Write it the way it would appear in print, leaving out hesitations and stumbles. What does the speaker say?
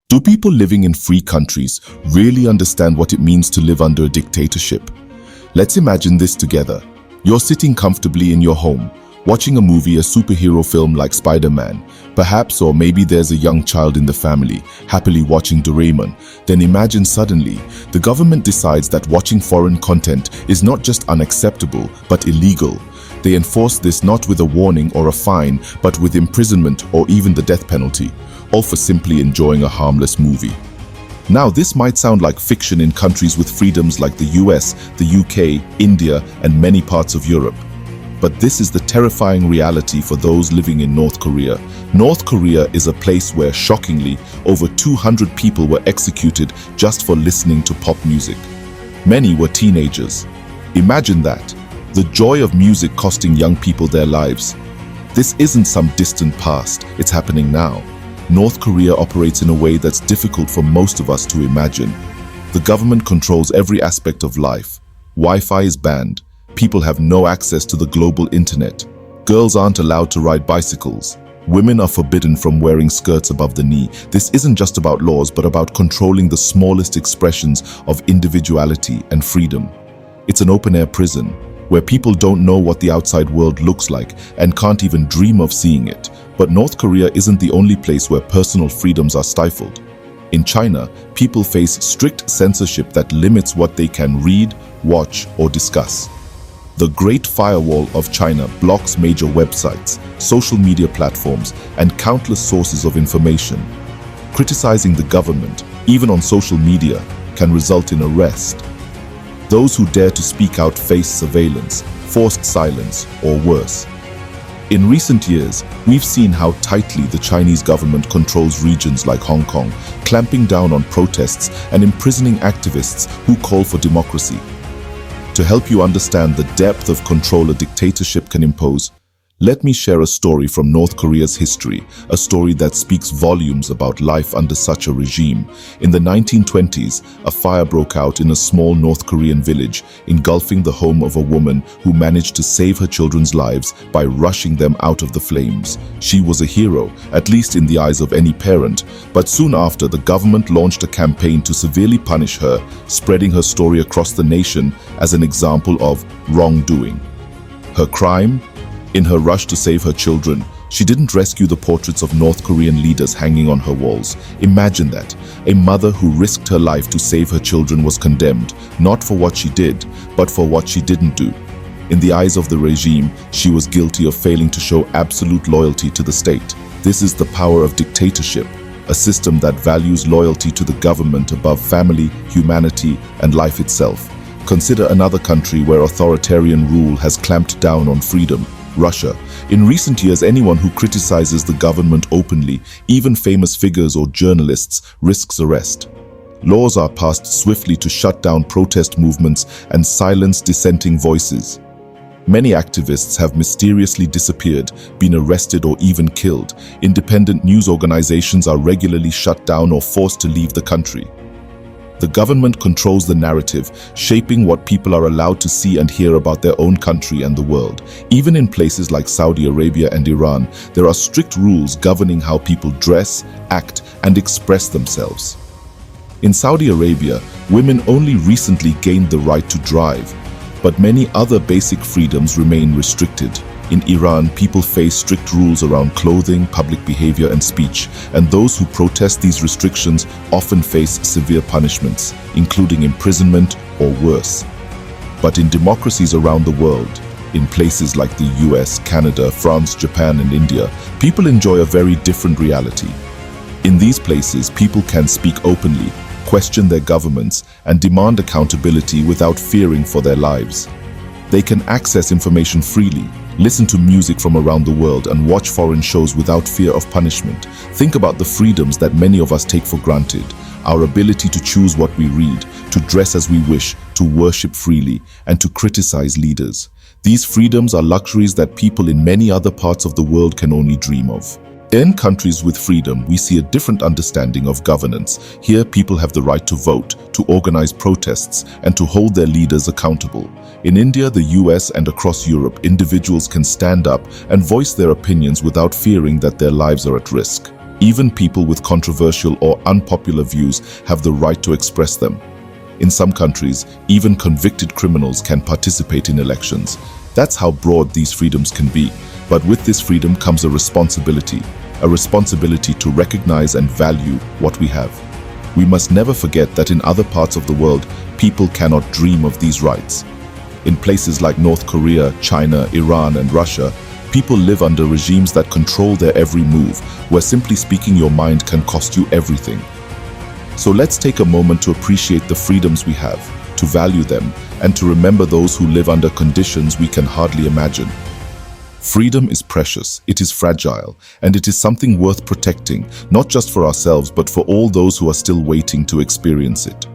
Do people living in free countries really understand what it means to live under a dictatorship? Let's imagine this together. You're sitting comfortably in your home, watching a movie, a superhero film like Spider-Man, perhaps, or maybe there's a young child in the family, happily watching Doraemon. Then imagine suddenly, the government decides that watching foreign content is not just unacceptable, but illegal. They enforce this not with a warning or a fine, but with imprisonment or even the death penalty, all for simply enjoying a harmless movie. Now, this might sound like fiction in countries with freedoms like the US, the UK, India, and many parts of Europe. But this is the terrifying reality for those living in North Korea. North Korea is a place where, shockingly, over 200 people were executed just for listening to pop music. Many were teenagers. Imagine that. The joy of music costing young people their lives. This isn't some distant past, it's happening now. North Korea operates in a way that's difficult for most of us to imagine. The government controls every aspect of life. Wi-Fi is banned. People have no access to the global internet. Girls aren't allowed to ride bicycles. Women are forbidden from wearing skirts above the knee. This isn't just about laws, but about controlling the smallest expressions of individuality and freedom. It's an open-air prison, where people don't know what the outside world looks like and can't even dream of seeing it. But North Korea isn't the only place where personal freedoms are stifled. In China, people face strict censorship that limits what they can read, watch, or discuss. The Great Firewall of China blocks major websites, social media platforms, and countless sources of information. Criticizing the government, even on social media, can result in arrest. Those who dare to speak out face surveillance, forced silence, or worse. In recent years, we've seen how tightly the Chinese government controls regions like Hong Kong, clamping down on protests and imprisoning activists who call for democracy. To help you understand the depth of control a dictatorship can impose, let me share a story from North Korea's history, a story that speaks volumes about life under such a regime. In the 1920s, a fire broke out in a small North Korean village, engulfing the home of a woman who managed to save her children's lives by rushing them out of the flames. She was a hero, at least in the eyes of any parent, but soon after, the government launched a campaign to severely punish her, spreading her story across the nation as an example of wrongdoing. Her crime? In her rush to save her children, she didn't rescue the portraits of North Korean leaders hanging on her walls. Imagine that. A mother who risked her life to save her children was condemned, not for what she did, but for what she didn't do. In the eyes of the regime, she was guilty of failing to show absolute loyalty to the state. This is the power of dictatorship, a system that values loyalty to the government above family, humanity, and life itself. Consider another country where authoritarian rule has clamped down on freedom. Russia. In recent years, anyone who criticizes the government openly, even famous figures or journalists, risks arrest. Laws are passed swiftly to shut down protest movements and silence dissenting voices. Many activists have mysteriously disappeared, been arrested, or even killed. Independent news organizations are regularly shut down or forced to leave the country. The government controls the narrative, shaping what people are allowed to see and hear about their own country and the world. Even in places like Saudi Arabia and Iran, there are strict rules governing how people dress, act, and express themselves. In Saudi Arabia, women only recently gained the right to drive, but many other basic freedoms remain restricted. In Iran, people face strict rules around clothing, public behavior, and speech, and those who protest these restrictions often face severe punishments, including imprisonment or worse. But in democracies around the world, in places like the US, Canada, France, Japan, and India, people enjoy a very different reality. In these places, people can speak openly, question their governments, and demand accountability without fearing for their lives. They can access information freely, listen to music from around the world, and watch foreign shows without fear of punishment. Think about the freedoms that many of us take for granted. Our ability to choose what we read, to dress as we wish, to worship freely, and to criticize leaders. These freedoms are luxuries that people in many other parts of the world can only dream of. In countries with freedom, we see a different understanding of governance. Here, people have the right to vote, to organize protests, and to hold their leaders accountable. In India, the US, and across Europe, individuals can stand up and voice their opinions without fearing that their lives are at risk. Even people with controversial or unpopular views have the right to express them. In some countries, even convicted criminals can participate in elections. That's how broad these freedoms can be. But with this freedom comes a responsibility to recognize and value what we have. We must never forget that in other parts of the world, people cannot dream of these rights. In places like North Korea, China, Iran, and Russia, people live under regimes that control their every move, where simply speaking your mind can cost you everything. So let's take a moment to appreciate the freedoms we have, to value them, and to remember those who live under conditions we can hardly imagine. Freedom is precious, it is fragile, and it is something worth protecting, not just for ourselves, but for all those who are still waiting to experience it.